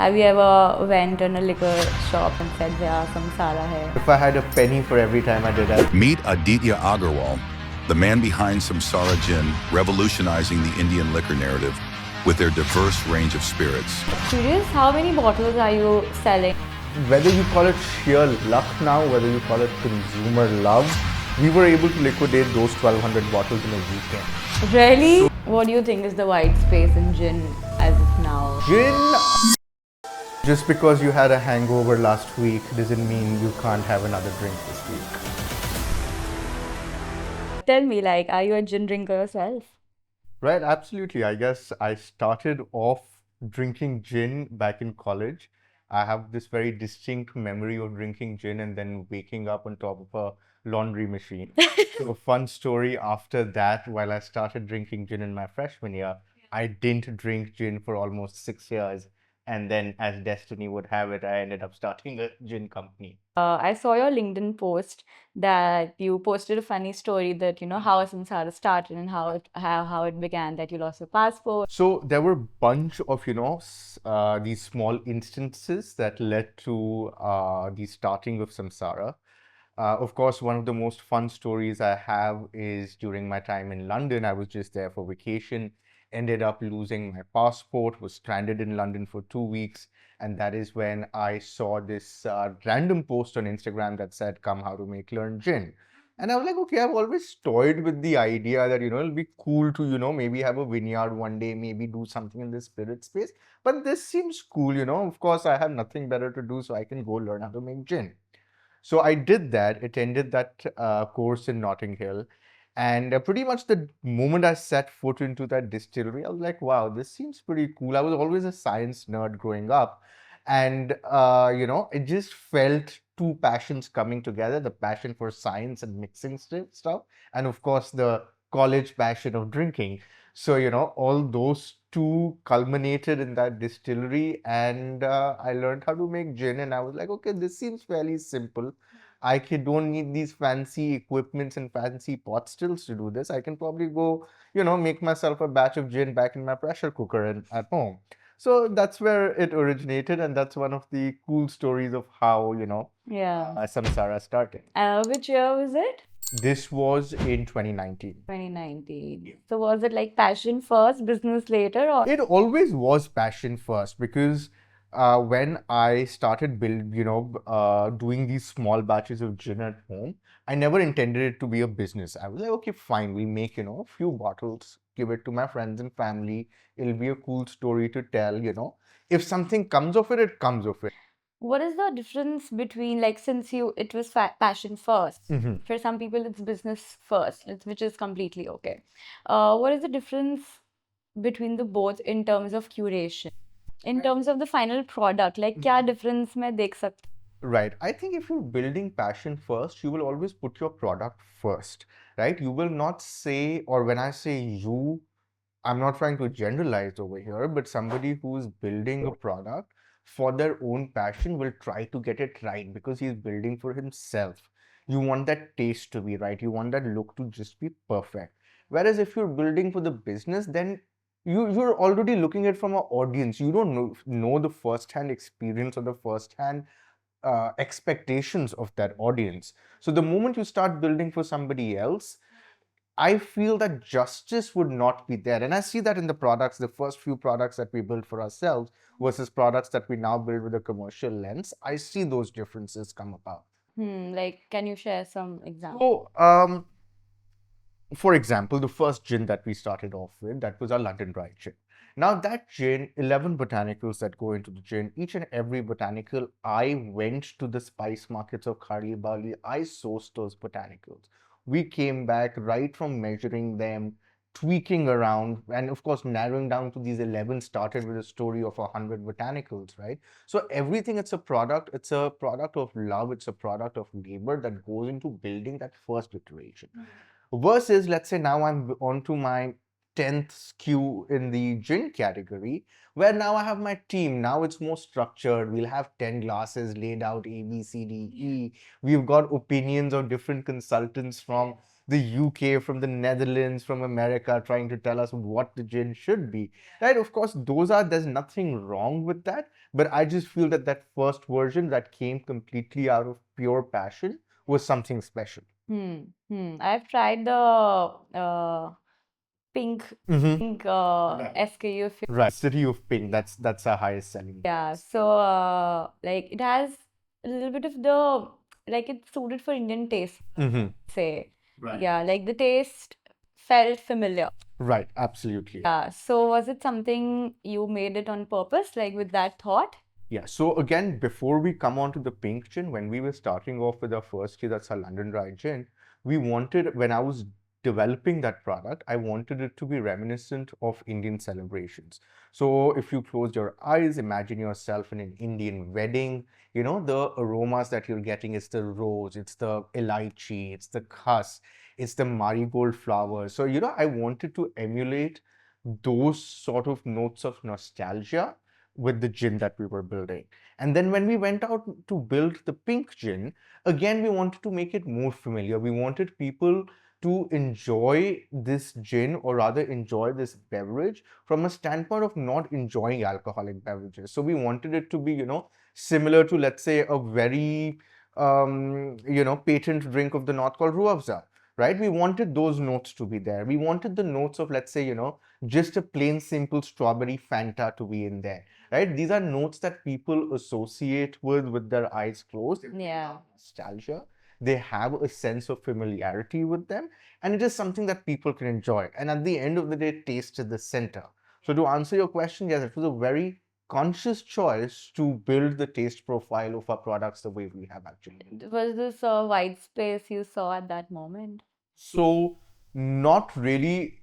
Have you ever went in a liquor shop and said, yeah, Samsara hai? If I had a penny for every time I did that. Meet Aditya Aggarwal, the man behind Samsara Gin, revolutionizing the Indian liquor narrative with their diverse range of spirits. Curious, how many bottles are you selling? Whether you call it sheer luck now, whether you call it consumer love, we were able to liquidate those 1,200 bottles in a weekend. Really? What do you think is the white space in gin as of now? Gin, just because you had a hangover last week doesn't mean you can't have another drink this week. Tell me, like, are you a gin drinker yourself? Right, absolutely. I guess I started off drinking gin back in college. I have this very distinct memory of drinking gin and then waking up on top of a laundry machine. So, fun story after that, while I started drinking gin in my freshman year, I didn't drink gin for almost 6 years. And then, as destiny would have it, I ended up starting a gin company. I saw your LinkedIn post that you posted a funny story that, how Samsara started and how it began, that you lost your passport. So there were a bunch of, these small instances that led to the starting of Samsara. Of course, one of the most fun stories I have is during my time in London. I was just there for vacation, ended up losing my passport, was stranded in London for 2 weeks. And that is when I saw this random post on Instagram that said, "Come how to make learn gin." And I was like, okay, I've always toyed with the idea that, it'll be cool to, maybe have a vineyard one day, maybe do something in the spirit space. But this seems cool, Of course, I have nothing better to do, so I can go learn how to make gin. So I did that, attended that course in Notting Hill. And pretty much the moment I set foot into that distillery, I was like, wow, this seems pretty cool. I was always a science nerd growing up. And, it just felt two passions coming together, the passion for science and mixing stuff, and of course, the college passion of drinking. So, all those two culminated in that distillery, and I learned how to make gin. And I was like, okay, this seems fairly simple. Don't need these fancy equipments and fancy pot stills to do this. I can probably go, make myself a batch of gin back in my pressure cooker and at home. So that's where it originated, and that's one of the cool stories of how, Yeah. Samsara started. Which year was it? This was in 2019. 2019. So was it like passion first, business later, or? It always was passion first, because when I started doing these small batches of gin at home, I never intended it to be a business. I was like, okay, fine, we make, a few bottles, give it to my friends and family. It'll be a cool story to tell, If something comes of it, it comes of it. What is the difference between, like, since it was passion first, Mhm. for some people it's business first, which is completely okay. What is the difference between the both in terms of curation, in terms of the final product? Like, क्या difference मैं देख सकती? Right. I think if you're building passion first, you will always put your product first, right? You will not say, or when I say you, I'm not trying to generalize over here, but somebody who's building a product for their own passion will try to get it right because he's building for himself. You want that taste to be right. You want that look to just be perfect. Whereas if you're building for the business, then you're already looking at it from an audience. You don't know the first-hand experience or the first-hand expectations of that audience. So the moment you start building for somebody else, I feel that justice would not be there. And I see that in the products, the first few products that we built for ourselves versus products that we now build with a commercial lens. I see those differences come about. Like, can you share some examples? So, for example, the first gin that we started off with, that was our London Dry gin. Now that gin, 11 botanicals that go into the gin, each and every botanical, I went to the spice markets of Khari Bali, I sourced those botanicals. We came back right from measuring them, tweaking around, and of course, narrowing down to these 11 started with a story of 100 botanicals, right? So everything, it's a product of love, it's a product of labor that goes into building that first iteration. Versus, let's say now I'm on to my 10th SKU in the gin category, where now I have my team. Now it's more structured. We'll have 10 glasses laid out A, B, C, D, E. We've got opinions of different consultants from the UK, from the Netherlands, from America, trying to tell us what the gin should be. Right? Of course, there's nothing wrong with that. But I just feel that that first version that came completely out of pure passion was something special. I've tried the pink pink SKU. Right. City of Pink, that's our highest selling. Yeah, so like it has a little bit of the like it's suited for Indian taste, say. Right. Yeah, like the taste felt familiar. Right, absolutely. Yeah, so was it something you made it on purpose, like with that thought? Yeah, so again, before we come on to the pink gin, when we were starting off with our first year, that's our London Dry Gin, when I was developing that product, I wanted it to be reminiscent of Indian celebrations. So if you close your eyes, imagine yourself in an Indian wedding, the aromas that you're getting is the rose, it's the elaichi, it's the khas, it's the marigold flowers. So, I wanted to emulate those sort of notes of nostalgia with the gin that we were building. And then when we went out to build the pink gin, again, we wanted to make it more familiar. We wanted people to enjoy this gin, or rather enjoy this beverage from a standpoint of not enjoying alcoholic beverages. So we wanted it to be, similar to, let's say, a very, patent drink of the North called Ruafza, right? We wanted those notes to be there. We wanted the notes of, let's say, just a plain simple strawberry Fanta to be in there, right? These are notes that people associate with their eyes closed. Yeah. Nostalgia. They have a sense of familiarity with them, and it is something that people can enjoy. And at the end of the day, taste is the center. So to answer your question, yes, it was a very conscious choice to build the taste profile of our products the way we have actually. Was this a white space you saw at that moment? So, not really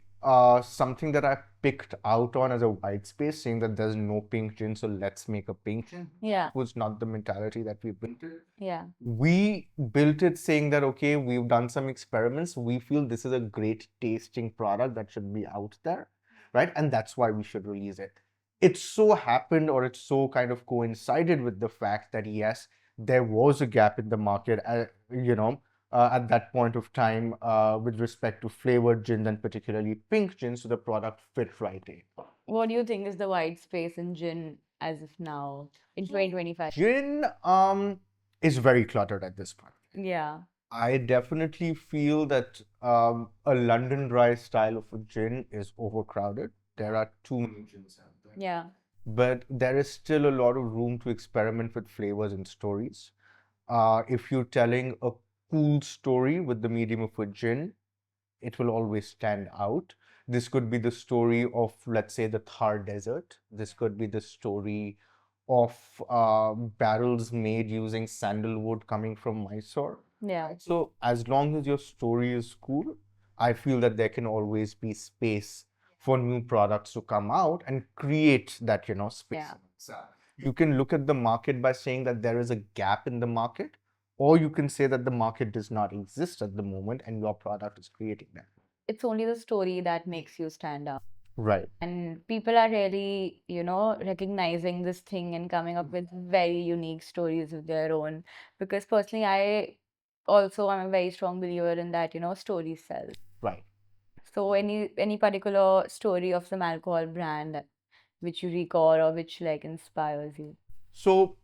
something that I picked out on as a white space, saying that there's no pink gin, so let's make a pink gin. Yeah. Was not the mentality that we built it. Yeah. We built it saying that, okay, we've done some experiments. We feel this is a great tasting product that should be out there, right? And that's why we should release it. It so happened, or it so kind of coincided with the fact that, yes, there was a gap in the market, at that point of time with respect to flavored gin and particularly pink gin, so the product fit right in. What do you think is the white space in gin as of now in 2025? Gin is very cluttered at this point. Yeah. I definitely feel that a London dry style of a gin is overcrowded. There are too many gins out there. Yeah. But there is still a lot of room to experiment with flavors and stories. If you're telling a cool story with the medium of a gin, it will always stand out. This could be the story of, let's say, the Thar Desert. This could be the story of barrels made using sandalwood coming from Mysore. Yeah. So as long as your story is cool, I feel that there can always be space for new products to come out and create that, space. Yeah. So you can look at the market by saying that there is a gap in the market, or you can say that the market does not exist at the moment and your product is creating that. It's only the story that makes you stand out. Right. And people are really, recognizing this thing and coming up with very unique stories of their own. Because personally, I also am a very strong believer in that, stories sell. Right. So any particular story of some alcohol brand which you recall or which like inspires you? So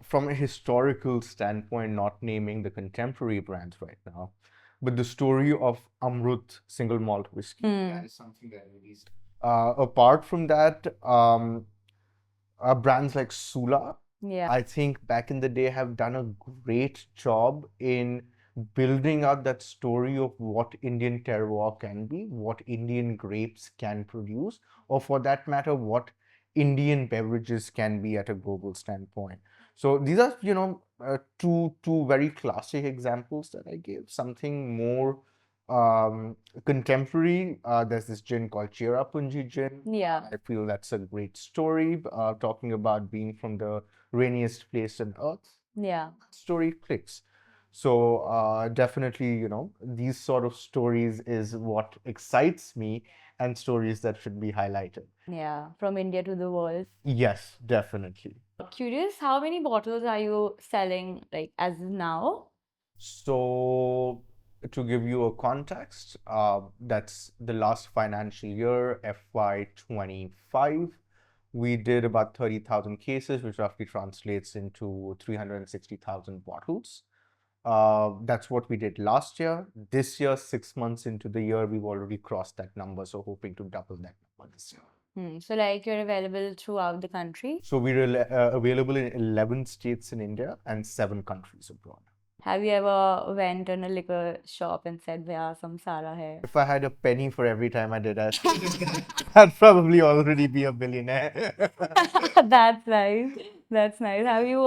from a historical standpoint, not naming the contemporary brands right now, but the story of Amrut single malt whiskey, that is something that released. Apart from that, brands like Sula, Yeah. I think back in the day have done a great job in building out that story of what Indian terroir can be, what Indian grapes can produce, or for that matter, what Indian beverages can be at a global standpoint. So these are, two very classic examples that I gave. Something more contemporary. There's this gin called Cherapunji gin. Yeah. I feel that's a great story, talking about being from the rainiest place on earth. Yeah. Story clicks. So definitely, these sort of stories is what excites me and stories that should be highlighted. Yeah, from India to the world. Yes, definitely. Curious, how many bottles are you selling like as of now? So, to give you a context, that's the last financial year, FY25. We did about 30,000 cases, which roughly translates into 360,000 bottles. That's what we did last year. This year, 6 months into the year, we've already crossed that number. So, hoping to double that number this year. So like you're available throughout the country. So, we're available in 11 states in India and 7 countries abroad. Have you ever went in a liquor shop and said, "Yeah, Samsara hai"? If I had a penny for every time I did that, I'd probably already be a billionaire. That's nice. That's nice. Have you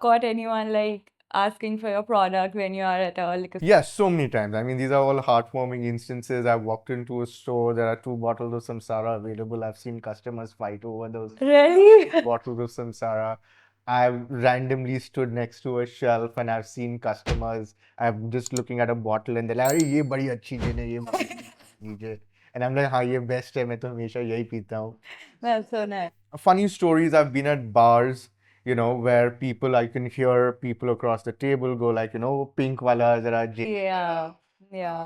caught anyone like asking for your product when you are at a liquor store? Yes, so many times. I mean, these are all heartwarming instances. I've walked into a store, there are 2 bottles of Samsara available. I've seen customers fight over those Really? bottles of Samsara. I've randomly stood next to a shelf and I've seen customers. I'm just looking at a bottle and they're like, "अरे, ये बड़ी अच्छी gin है, ये लीजिए." And I'm like, हाँ, ये best है, मैं तो हमेशा यही पीता हूँ. That's so nice. Funny stories. I've been at bars, where I can hear people across the table go like, pink wala zara gin. Yeah, yeah.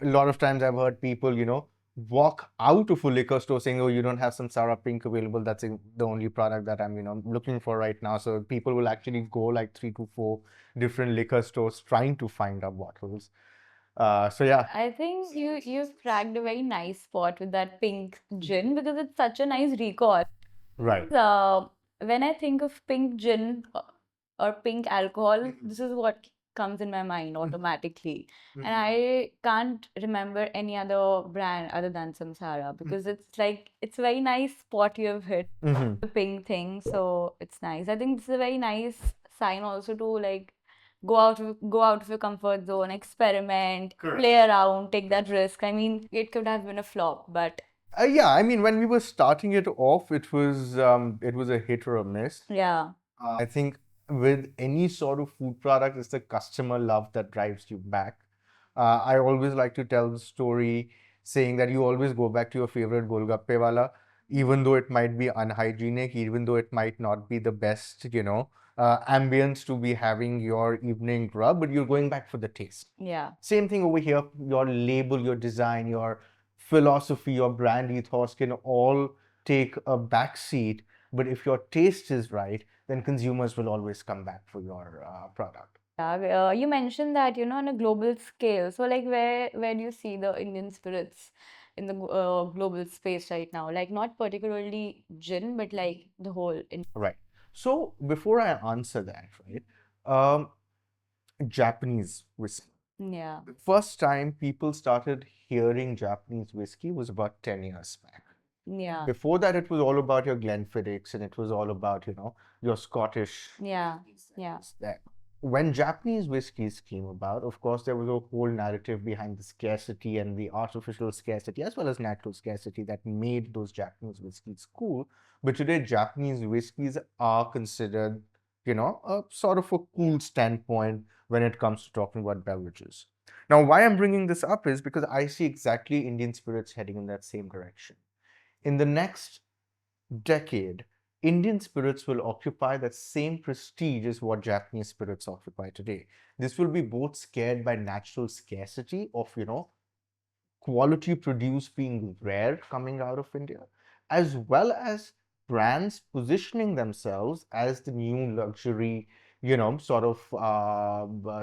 A lot of times I've heard people, walk out of a liquor store saying, "Oh, you don't have some Sara Pink available. That's the only product that I'm, looking for right now." So people will actually go like 3 to 4 different liquor stores trying to find our bottles. So yeah, I think you've cracked a very nice spot with that pink gin because it's such a nice recall. right. When I think of pink gin or pink alcohol, this is what comes in my mind automatically. And I can't remember any other brand other than Samsara because it's like it's a very nice spot you have hit Mhm. the pink thing. So it's nice. I think this is a very nice sign also to like go out of your comfort zone, experiment, play around, take that risk. I mean, it could have been a flop, but Yeah, I mean, when we were starting it off, it was a hit or a miss. yeah. I think with any sort of food product, it's the customer love that drives you back. I always like to tell the story saying that you always go back to your favorite golgappe wala, even though it might be unhygienic, even though it might not be the best, ambience to be having your evening grub, but you're going back for the taste. Yeah. Same thing over here. Your label, your design, your philosophy, your brand ethos can all take a back seat. But if your taste is right, then consumers will always come back for your product. Yeah, you mentioned that, on a global scale. So, like, where do you see the Indian spirits in the global space right now? Like, not particularly gin, but like the whole. Right. So before I answer that, right, um, Japanese whiskey. Yeah. The first time people started hearing Japanese whiskey was about 10 years back. Yeah. Before that, it was all about your Glenfiddich and it was all about, your Scottish. Yeah. Yeah. That. When Japanese whiskeys came about, of course, there was a whole narrative behind the scarcity and the artificial scarcity as well as natural scarcity that made those Japanese whiskeys cool. But today, Japanese whiskeys are considered, a sort of a cool standpoint when it comes to talking about beverages. Now, why I'm bringing this up is because I see exactly Indian spirits heading in that same direction. In the next decade, Indian spirits will occupy that same prestige as what Japanese spirits occupy today. This will be both scared by natural scarcity of, quality produce being rare coming out of India, as well as brands positioning themselves as the new luxury, sort of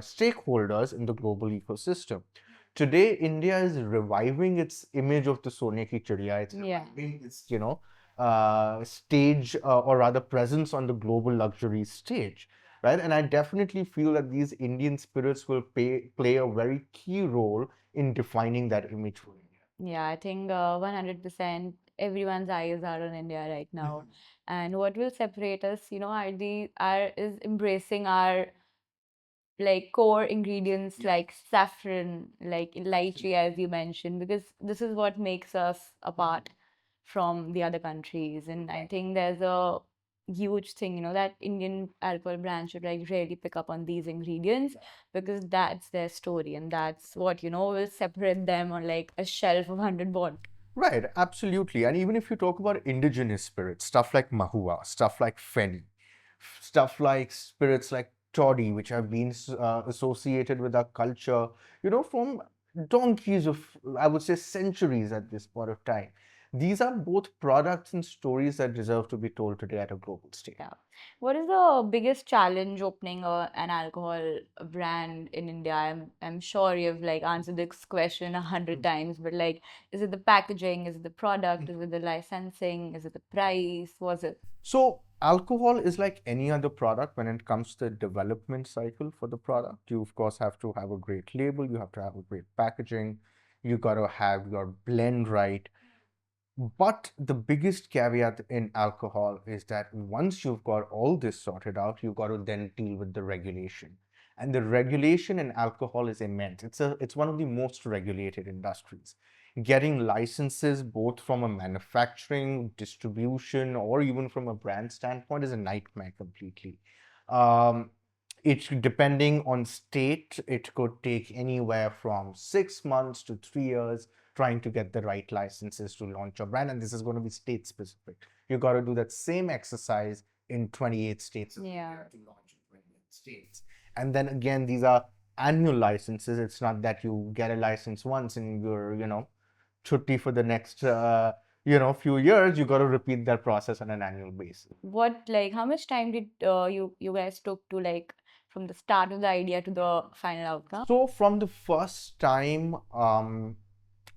stakeholders in the global ecosystem. Today, India is reviving its image of the Sone ki Chidiya. It's reviving its, stage or rather presence on the global luxury stage, right? And I definitely feel that these Indian spirits will play a very key role in defining that image for India. Yeah, I think 100% everyone's eyes are on India right now. And what will separate us, is embracing our like core ingredients like saffron, like lychee, as you mentioned, because this is what makes us apart from the other countries. And I think there's a huge thing, that Indian alcohol brands should like really pick up on these ingredients because that's their story and that's what, will separate them on like a shelf of 100 bottles. Right, absolutely. And even if you talk about indigenous spirits, stuff like Mahua, stuff like Feni, stuff like spirits like toddy, which have been associated with our culture, from donkeys of, I would say, centuries at this point of time. These are both products and stories that deserve to be told today at a global stage. Yeah. What is the biggest challenge opening an alcohol brand in India? I'm sure you've like answered this question 100 times, but like, is it the packaging? Is it the product? Is it the licensing? Is it the price? Was it? So, alcohol is like any other product when it comes to the development cycle for the product. You, of course, have to have a great label, you have to have a great packaging, you got to have your blend right. But the biggest caveat in alcohol is that once you've got all this sorted out, you've got to then deal with the regulation. And the regulation in alcohol is immense. It's one of the most regulated industries. Getting licenses both from a manufacturing, distribution, or even from a brand standpoint is a nightmare completely. Um, it's depending on state, it could take anywhere from 6 months to 3 years trying to get the right licenses to launch your brand. And this is going to be state specific. You got to do that same exercise in 28 states. Yeah. To launch in 28 states. And then again, these are annual licenses. It's not that you get a license once and you're, chutti for the next, few years. You got to repeat that process on an annual basis. How much time did you guys took to like from the start of the idea to the final outcome? So from the first time,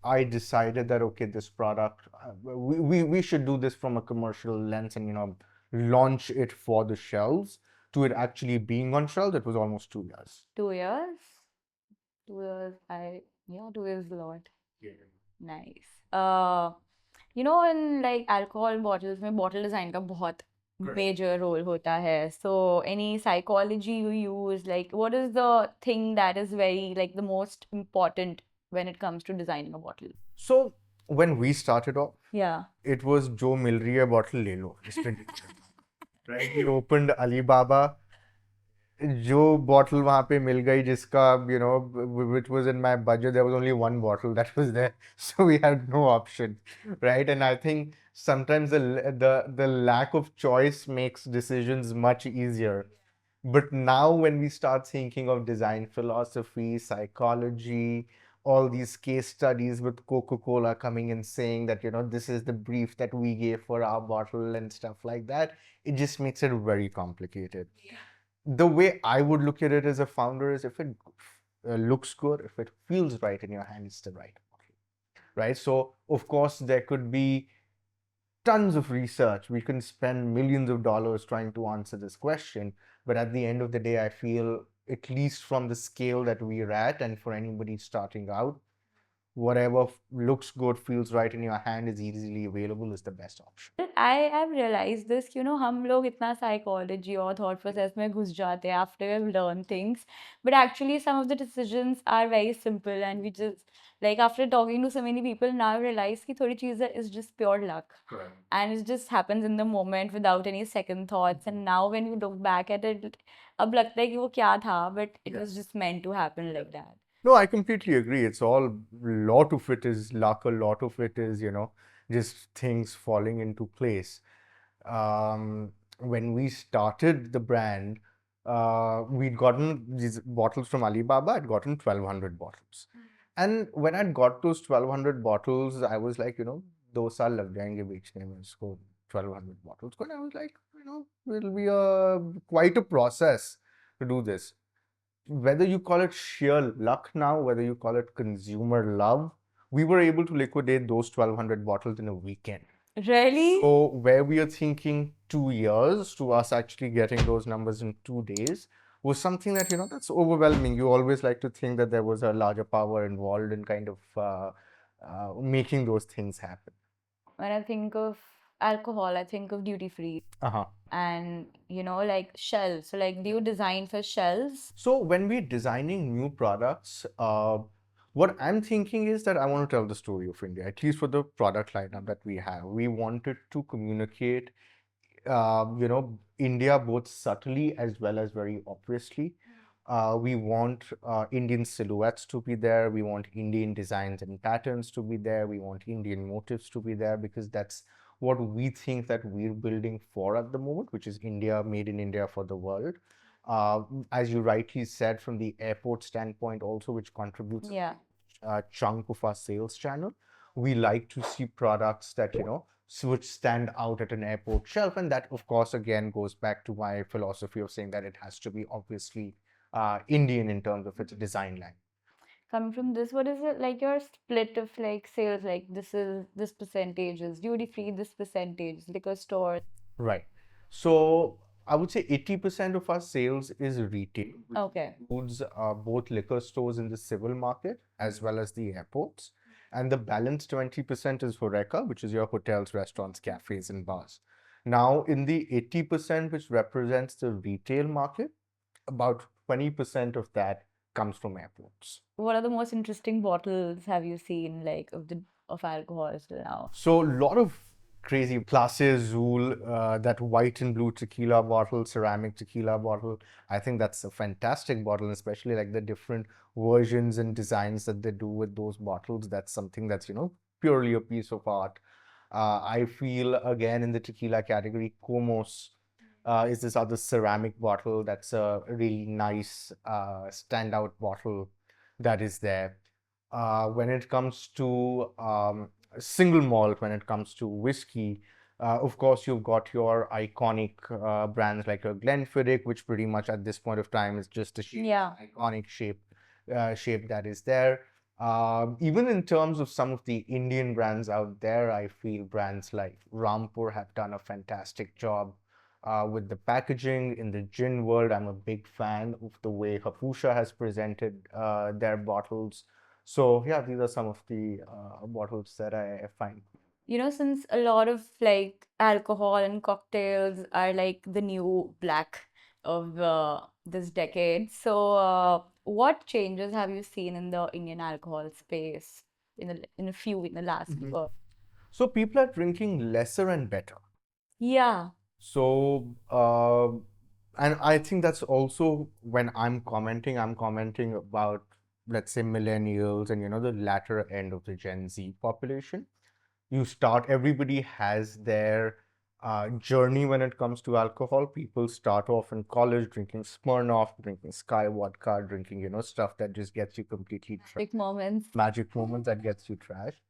I decided that, okay, this product, we should do this from a commercial lens and, launch it for the shelves to it actually being on shelves. It was almost 2 years. 2 years? 2 years, 2 years is a lot. Yeah. Nice. In like alcohol bottles में bottle design का बहुत major role होता है. So any psychology you use, like what is the thing that is very like the most important when it comes to designing a bottle? So when we started off, Yeah. it was जो मिल रही है bottle ले लो. Right? We opened Alibaba. जो bottle वहाँ पे मिल गई जिसका which was in my budget, there was only one bottle that was there, so we had no option, right? And I think sometimes the lack of choice makes decisions much easier. But now when we start thinking of design philosophy, psychology, all these case studies with Coca-Cola coming and saying that this is the brief that we gave for our bottle and stuff like that, it just makes it very complicated. The way I would look at it as a founder is if it looks good, if it feels right in your hand, it's the right bottle, right? So, of course, there could be tons of research. We can spend millions of dollars trying to answer this question. But at the end of the day, I feel, at least from the scale that we're at, and for anybody starting out, whatever looks good, feels right in your hand, is easily available, is the best option. I have realized this, हम लोग इतना psychology और thought process में घुस जाते हैं after we've learned things, but actually some of the decisions are very simple and we just like after talking to so many people now I realize कि थोड़ी चीज़ें is just pure luck. Correct. And it just happens in the moment without any second thoughts. And now when we look back at it, अब लगता है कि वो क्या था, but it was just meant to happen like that. No, I completely agree. It's all, lot of it is luck, a lot of it is, just things falling into place. When we started the brand, we'd gotten these bottles from Alibaba. I'd gotten 1,200 bottles. And when I'd got those 1,200 bottles, I was like, 2 साल लग जाएंगे बेचने में इसको 1,200 bottles को. And I was like, it'll be quite a process to do this. Whether you call it sheer luck now, whether you call it consumer love, we were able to liquidate those 1,200 bottles in a weekend. Really? So where we are thinking 2 years to us actually getting those numbers in 2 days was something that, that's overwhelming. You always like to think that there was a larger power involved in kind of making those things happen. When I think of alcohol, I think of duty free. And like shelves. So like do you design for shelves? So when we're designing new products, what I'm thinking is that I want to tell the story of India, at least for the product lineup that we have. We wanted to communicate India both subtly as well as very obviously. We want Indian silhouettes to be there. We want Indian designs and patterns to be there. We want Indian motifs to be there because that's what we think that we're building for at the moment, which is India, made in India for the world. Uh, as you rightly said, from the airport standpoint, also, which contributes Yeah. a chunk of our sales channel, we like to see products that, which stand out at an airport shelf. And that, of course, again, goes back to my philosophy of saying that it has to be obviously Indian in terms of its design line. Coming from this, what is it like your split of like sales? Like this is this percentage is duty free, this percentage is liquor store. Right. So I would say 80% of our sales is retail, which Okay. includes both liquor stores in the civil market as well as the airports. And the balance 20% is HoReCa, which is your hotels, restaurants, cafes, and bars. Now, in the 80%, which represents the retail market, about 20% of that comes from airports. What are the most interesting bottles have you seen like of alcohol till now? So, a lot of crazy classes, Zool, that white and blue tequila bottle, ceramic tequila bottle. I think that's a fantastic bottle, especially like the different versions and designs that they do with those bottles. That's something that's, purely a piece of art. I feel again in the tequila category, Comos is this other ceramic bottle that's a really nice standout bottle that is there. When it comes to single malt, when it comes to whiskey, of course, you've got your iconic brands like a Glenfiddich, which pretty much at this point of time is just a Yeah. iconic shape that is there. Even in terms of some of the Indian brands out there, I feel brands like Rampur have done a fantastic job with the packaging. In the gin world, I'm a big fan of the way Hapusha has presented their bottles. So yeah, these are some of the bottles that I find. Since a lot of like alcohol and cocktails are like the new black of this decade, so what changes have you seen in the Indian alcohol space in the last Mhm. year? So people are drinking lesser and better. Yeah. So, and I think that's also when I'm commenting about, let's say, millennials and, the latter end of the Gen Z population. Everybody has their journey when it comes to alcohol. People start off in college drinking Smirnoff, drinking Sky vodka, drinking, stuff that just gets you completely Big moments. magic moments that gets you trashed.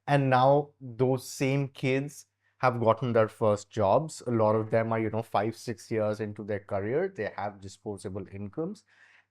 And now those same kids have gotten their first jobs. A lot of them are, 5, 6 years into their career. They have disposable incomes.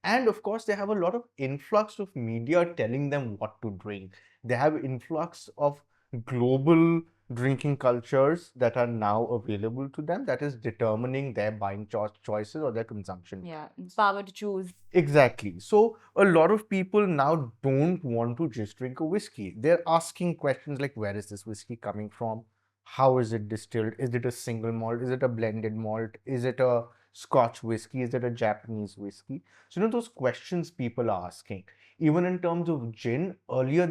And of course, they have a lot of influx of media telling them what to drink. They have influx of global drinking cultures that are now available to them that is determining their buying choices or their consumption. Yeah, power to choose. Exactly. So a lot of people now don't want to just drink a whiskey. They're asking questions like, where is this whiskey coming from? How is it distilled? Is it a single malt? Is it a blended malt? Is it a Scotch whiskey? Is it a Japanese whiskey? So, those questions people are asking. Even in terms of gin, earlier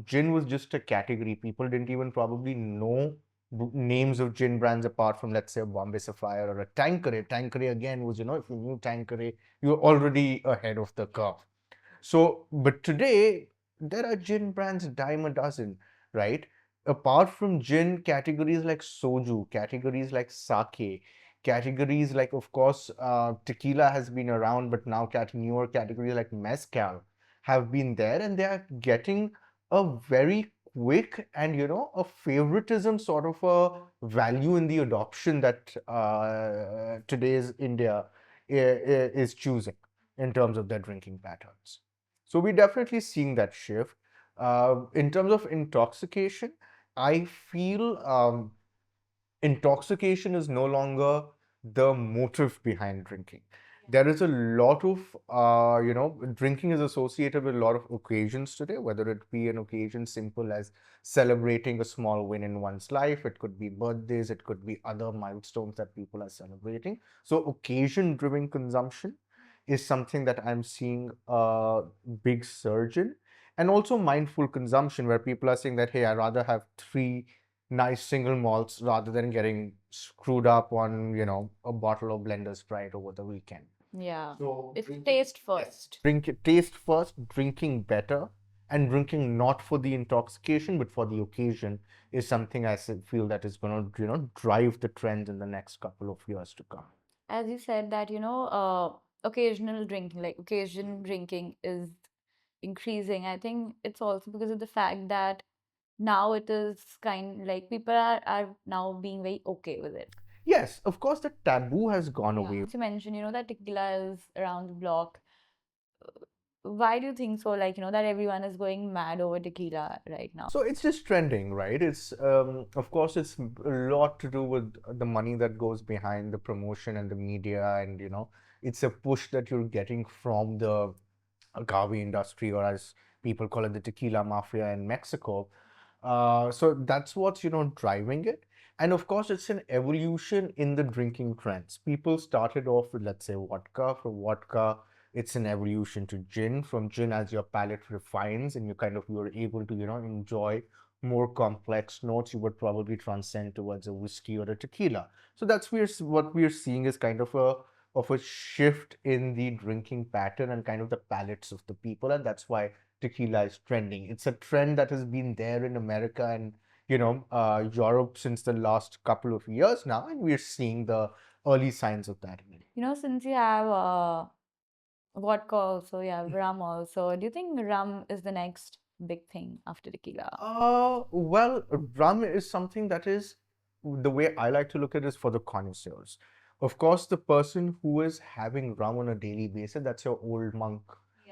gin was just a category. People didn't even probably know names of gin brands apart from, let's say, a Bombay Sapphire or a Tanqueray. Tanqueray again was, if you knew Tanqueray, you're already ahead of the curve. So, but today there are gin brands dime a dozen, right? Apart from gin, categories like soju, categories like sake, categories like, of course, tequila has been around, but now newer categories like mezcal have been there, and they are getting a very quick and a favoritism sort of a value in the adoption that today's India is choosing in terms of their drinking patterns. So we're definitely seeing that shift. In terms of intoxication, I feel intoxication is no longer the motive behind drinking. There is a lot of, drinking is associated with a lot of occasions today, whether it be an occasion simple as celebrating a small win in one's life. It could be birthdays, it could be other milestones that people are celebrating. So occasion-driven consumption is something that I'm seeing a big surge in. And also mindful consumption, where people are saying that, hey, I'd rather have three nice single malts rather than getting screwed up on, a bottle of Blender Sprite over the weekend. Yeah. So It's drinking, taste yes, first. drink it, taste first, drinking better, and drinking not for the intoxication but for the occasion is something feel that is going to, drive the trend in the next couple of years to come. As you said that, occasional drinking, like occasion drinking is increasing. I think it's also because of the fact that now it is kind like people are now being very okay with it. Yes, of course, the taboo has gone Yeah. away. Since you mentioned, that tequila is around the block. Why do you think so? Like, that everyone is going mad over tequila right now. So it's just trending, right? It's of course it's a lot to do with the money that goes behind the promotion and the media, and it's a push that you're getting from the agave industry, or as people call it, the tequila mafia in Mexico. So that's what's driving it. And of course, it's an evolution in the drinking trends. People started off with, let's say, vodka. From vodka, it's an evolution to gin. From gin, as your palate refines and you're able to enjoy more complex notes, you would probably transcend towards a whiskey or a tequila. So that's what we're seeing is kind of a shift in the drinking pattern and kind of the palates of the people, and that's why tequila is trending. It's a trend that has been there in America and Europe since the last couple of years now, and we're seeing the early signs of that in India. Since you have vodka also, you have rum also, do you think rum is the next big thing after tequila? Well, rum is something that is, the way I like to look at it, is for the connoisseurs. Of course, the person who is having rum on a daily basis, that's your old monk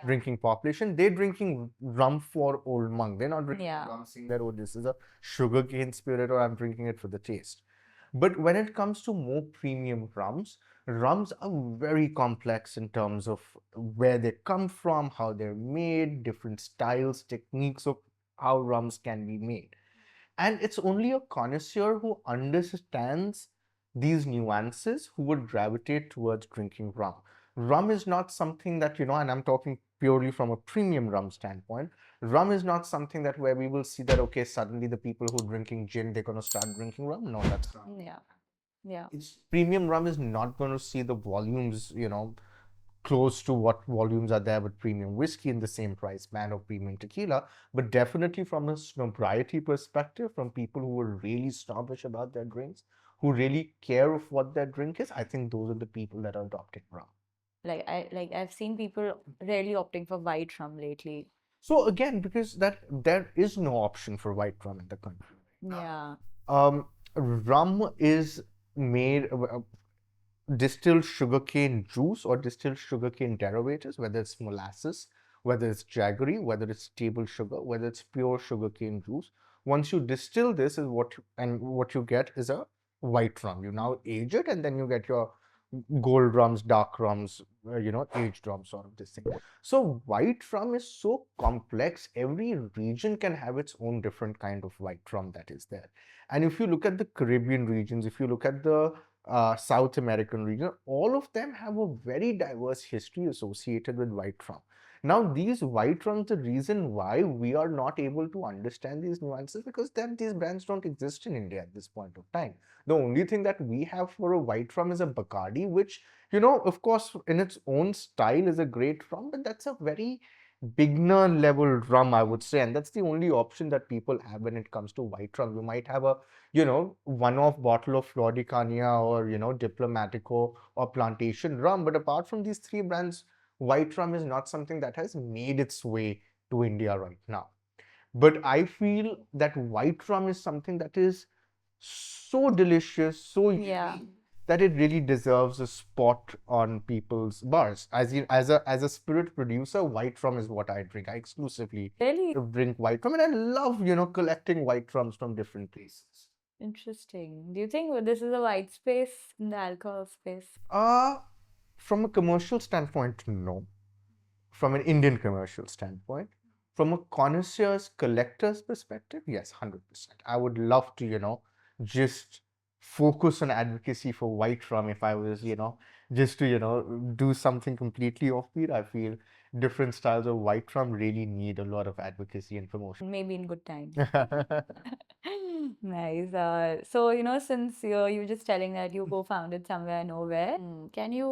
drinking population. They're drinking rum for old monk. They're not drinking Yeah. rum saying that, oh, this is a sugarcane spirit, or I'm drinking it for the taste. But when it comes to more premium rums are very complex in terms of where they come from, how they're made, different styles, techniques of how rums can be made. And it's only a connoisseur who understands these nuances who would gravitate towards drinking rum. Rum is not something that, and I'm talking purely from a premium rum standpoint. Rum is not something that where we will see that, okay, suddenly the people who are drinking gin, they're going to start drinking rum. No, that's not. Yeah. Yeah. Premium rum is not going to see the volumes, close to what volumes are there with premium whiskey in the same price band of premium tequila, but definitely from a sobriety perspective, from people who are really snobbish about their drinks, who really care of what their drink is, I think those are the people that are adopting rum. I've seen people really opting for white rum lately. So again, because that there is no option for white rum in the country. Yeah. Rum is made distilled sugarcane juice or distilled sugarcane derivatives, whether it's molasses, whether it's jaggery, whether it's table sugar, whether it's pure sugarcane juice. Once you distill this, is what you get is a white rum. You now age it, and then you get your gold rums, dark rums, aged rum sort of this thing. So white rum is so complex. Every region can have its own different kind of white rum that is there. And if you look at the Caribbean regions, if you look at the South American region, all of them have a very diverse history associated with white rum. Now, these white rums, the reason why we are not able to understand these nuances, because then these brands don't exist in India at this point of time. The only thing that we have for a white rum is a Bacardi, which, of course, in its own style is a great rum, but that's a very beginner level rum, I would say, and that's the only option that people have when it comes to white rum. You might have a one-off bottle of Flor de Caña or Diplomatico or Plantation rum, but apart from these three brands, white rum is not something that has made its way to India right now. But I feel that white rum is something that is so delicious, so unique, that it really deserves a spot on people's bars. As a spirit producer, white rum is what I drink. I exclusively Really drink white rum, and I love collecting white rums from different places. interesting. Do you think this is a white space in the alcohol space? From a commercial standpoint, no. From an Indian commercial standpoint, from a connoisseur's collector's perspective, yes, 100%. I would love to, just focus on advocacy for white rum if I was, just to, do something completely offbeat. I feel different styles of white rum really need a lot of advocacy and promotion. Maybe in good time. Nice. So, since you're just telling that you co-founded somewhere nowhere, can you,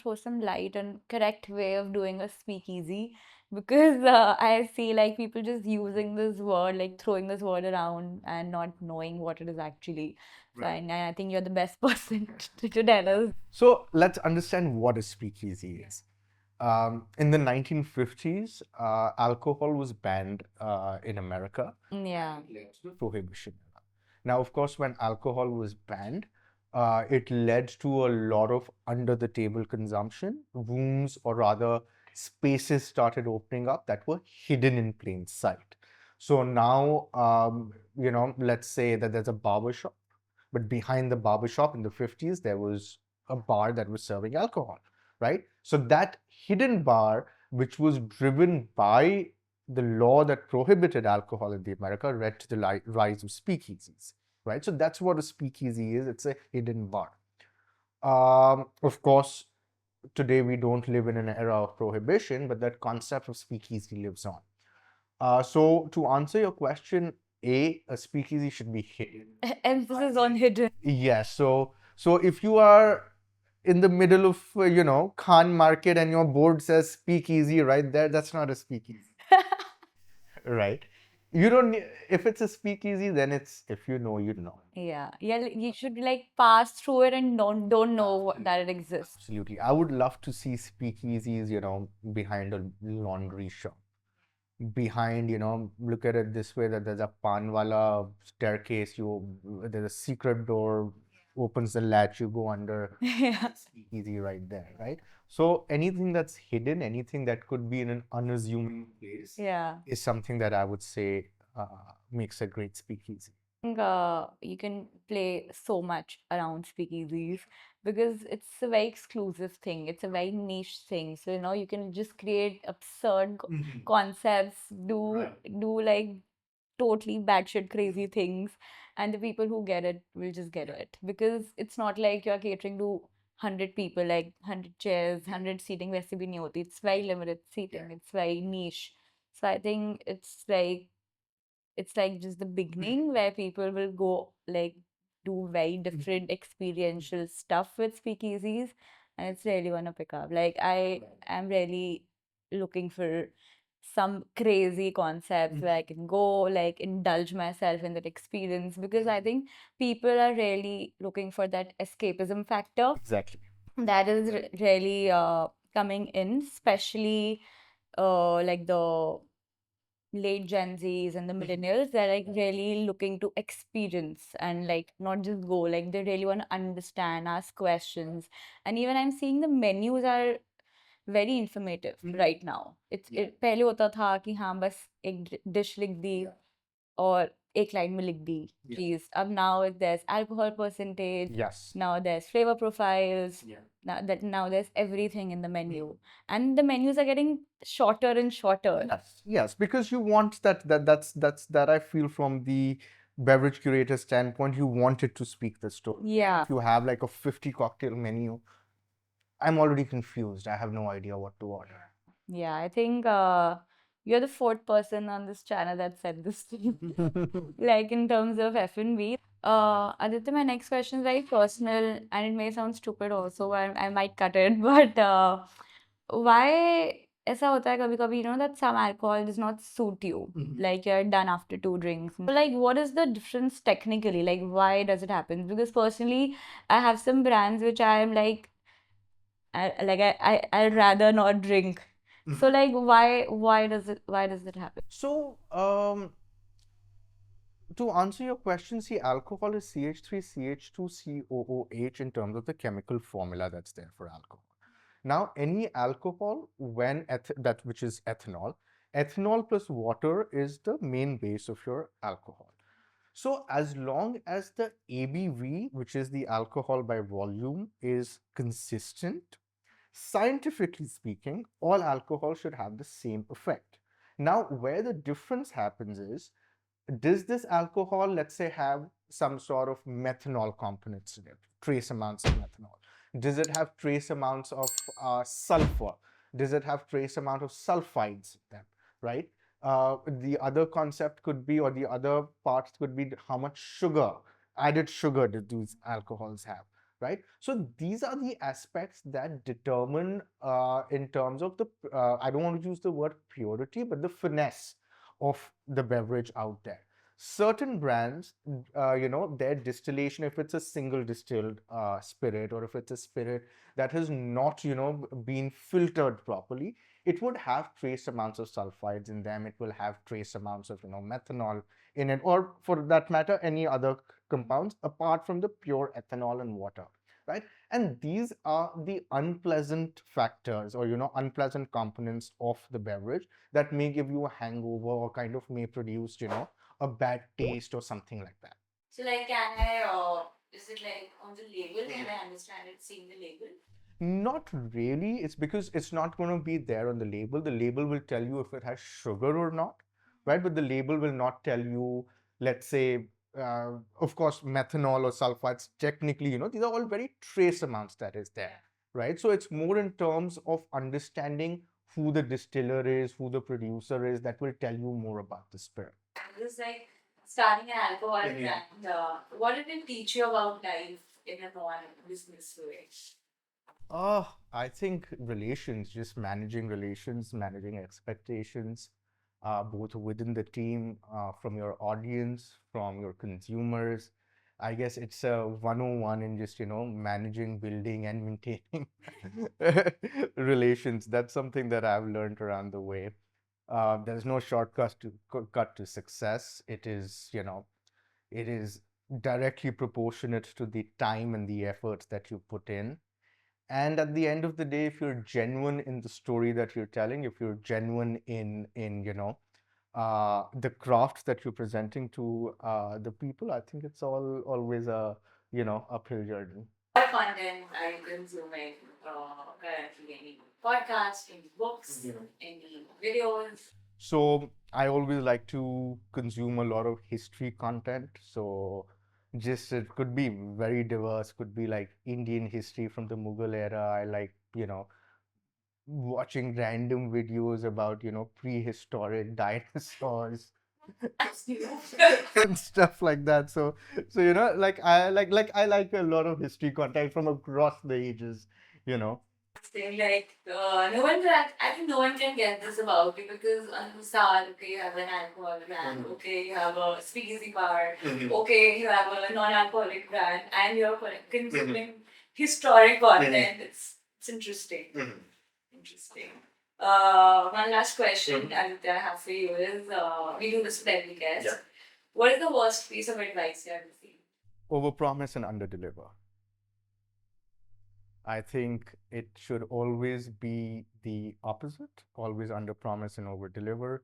throw some light on correct way of doing a speakeasy? Because I see like people just using this word, like throwing this word around and not knowing what it is actually. So I think you're the best person to tell us. So let's understand what a speakeasy is. In the 1950s, alcohol was banned in America. Yeah. Prohibition. Now, of course, when alcohol was banned, it led to a lot of under the table consumption. Rooms, or rather, spaces started opening up that were hidden in plain sight. So now, let's say that there's a barber shop, but behind the barber shop in the 50s, there was a bar that was serving alcohol, right? So that hidden bar, which was driven by the law that prohibited alcohol in the America, led to the rise of speakeasies, right? So that's what a speakeasy is. It's a hidden bar. Of course, today we don't live in an era of prohibition, but that concept of speakeasy lives on. So to answer your question, a speakeasy should be hidden. Emphasis on hidden. Yes. So if you are in the middle of Khan Market and your board says speakeasy right there, that's not a speakeasy, right? You don't need, if it's a speakeasy, then it's if you know, you know. Yeah, yeah, you should like pass through it and don't know that it exists. Absolutely. I would love to see speakeasies, behind a laundry shop. Behind, look at it this way, that there's a panwala staircase, there's a secret door, opens the latch, you go under. Yeah. Speakeasy right there, right? So anything that's hidden, anything that could be in an unassuming place, Yeah. is something that I would say makes a great speakeasy. Think you can play so much around speakeasies because it's a very exclusive thing. It's a very niche thing. So, you can just create absurd concepts, do like totally batshit crazy things, and the people who get it will just get it because it's not like you're catering to 100 people, like 100 chairs, 100 seating. वैसे भी नहीं होती. It's very limited seating. It's very niche. So I think it's like just the beginning where people will go like do very different experiential stuff with speakeasies, and it's really gonna pick up. Like I am really looking for some crazy concepts where I can go like indulge myself in that experience because I think people are really looking for that escapism factor Exactly. that is really coming in, especially like the late Gen Zs and the millennials. They're like really looking to experience and like not just go, like they really want to understand, ask questions. And even I'm seeing the menus are very informative right now. It पहले होता था कि हाँ बस एक dish लिख दी और एक लाइन में लिख दी चीज. अब now there's alcohol percentage, Yes. now there's flavor profiles, now there's everything in the menu, and the menus are getting shorter and shorter. Yes, because you want that I feel from the beverage curator standpoint, you want it to speak the story. Yeah. If you have like a 50 cocktail menu, I'm already confused. I have no idea what to order. Yeah, I think you're the fourth person on this channel that said this to you. Like in terms of F&B. Aditya, my next question is very personal and it may sound stupid also. I might cut it, but why ऐसा होता है कभी कभी, that some alcohol does not suit you, like you're done after 2 drinks. So like, what is the difference technically? Like, why does it happen? Because personally, I have some brands which I am like, I'd rather not drink. So like, why does it happen? So, to answer your question, see, alcohol is CH3, CH2, COOH in terms of the chemical formula that's there for alcohol. Now, any alcohol, when that which is ethanol plus water is the main base of your alcohol. So, as long as the ABV, which is the alcohol by volume, is consistent, scientifically speaking, all alcohol should have the same effect. Now, where the difference happens is, does this alcohol, let's say, have some sort of methanol components in it, trace amounts of methanol? Does it have trace amounts of sulfur? Does it have trace amount of sulfides in them, right? The other concept could be, or the other parts could be how much sugar, added sugar do these alcohols have, right? So these are the aspects that determine, in terms of the, I don't want to use the word purity, but the finesse of the beverage out there. Certain brands, their distillation, if it's a single distilled spirit, or if it's a spirit that has not, been filtered properly, it would have trace amounts of sulfides in them. It will have trace amounts of, methanol in it, or for that matter, any other compounds apart from the pure ethanol and water, right? And these are the unpleasant factors, or, unpleasant components of the beverage that may give you a hangover, or kind of may produce, a bad taste or something like that. So, like, is it like on the label? Can I understand it seeing the label? Not really. It's because it's not going to be there on the label. The label will tell you if it has sugar or not, right? But the label will not tell you, let's say, of course, methanol or sulfides. Technically, these are all very trace amounts that is there, right? So it's more in terms of understanding who the distiller is, who the producer is, that will tell you more about the spirit. This is like starting an alcohol brand. What did it teach you about life in a non-business way? I think relations, just managing relations, managing expectations, both within the team, from your audience, from your consumers. I guess it's a 101 in just, managing, building, and maintaining relations. That's something that I've learned around the way. There's no shortcut to cut to success. It is directly proportionate to the time and the efforts that you put in. And at the end of the day, if you're genuine in the story that you're telling, if you're genuine in the craft that you're presenting to the people, I think it's always a uphill journey. What content are you consuming currently? Any podcasts, any books, any videos? So I always like to consume a lot of history content. So just it could be very diverse, could be like Indian history from the Mughal era. I like, watching random videos about, prehistoric dinosaurs and stuff like that. So like I like a lot of history content from across the ages, you know. Saying like no one can, I think no one can get this about you because on the start, okay, you have an alcohol brand, okay, you have a speakeasy bar, okay, you have a non-alcoholic brand, and you're consuming historic content. It's interesting. Interesting. One last question, Aditya, I have for you is we do this with every guest. Yeah. What is the worst piece of advice you have received? Overpromise and underdeliver. I think it should always be the opposite, always underpromise and overdeliver.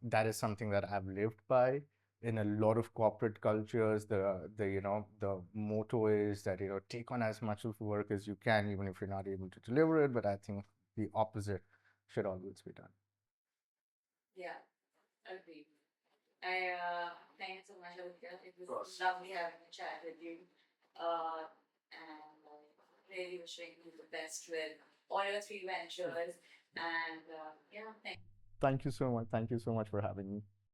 That is something that I've lived by. In a lot of corporate cultures, the motto is that, take on as much of work as you can, even if you're not able to deliver it. But I think the opposite should always be done. Yeah, agreed. I thank you so much, Aditya. It was lovely having a chat with you. And really wishing you the best with all your three ventures. And yeah, thank you. Thank you so much. Thank you so much for having me.